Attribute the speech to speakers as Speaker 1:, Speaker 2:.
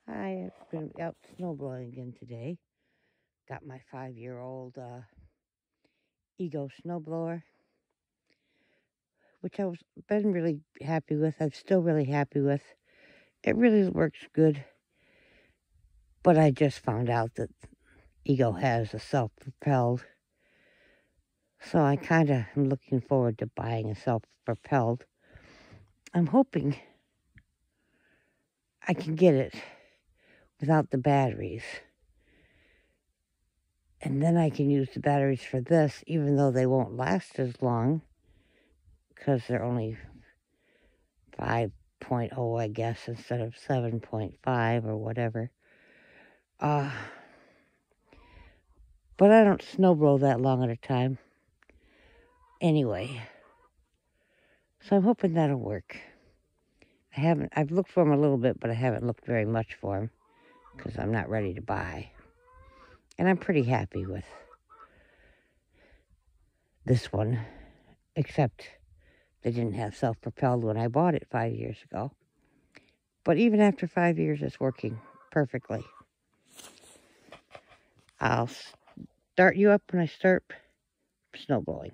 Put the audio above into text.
Speaker 1: I've been out snowblowing again today. Got my 5-year-old Ego snowblower, which I've been really happy with. I'm still really happy with. It really works good. But I just found out that Ego has a self-propelled. So I kind of am looking forward to buying a self-propelled. I'm hoping I can get it without the batteries. And then I can use the batteries for this, even though they won't last as long, because they're only 5.0, I guess, instead of 7.5 or whatever. But I don't snowblow that long at a time. Anyway, so I'm hoping that'll work. I've looked for them a little bit, but I haven't looked very much for them, because I'm not ready to buy. And I'm pretty happy with this one, except they didn't have self-propelled when I bought it 5 years ago. But even after 5 years, it's working perfectly. I'll start you up when I start snowblowing.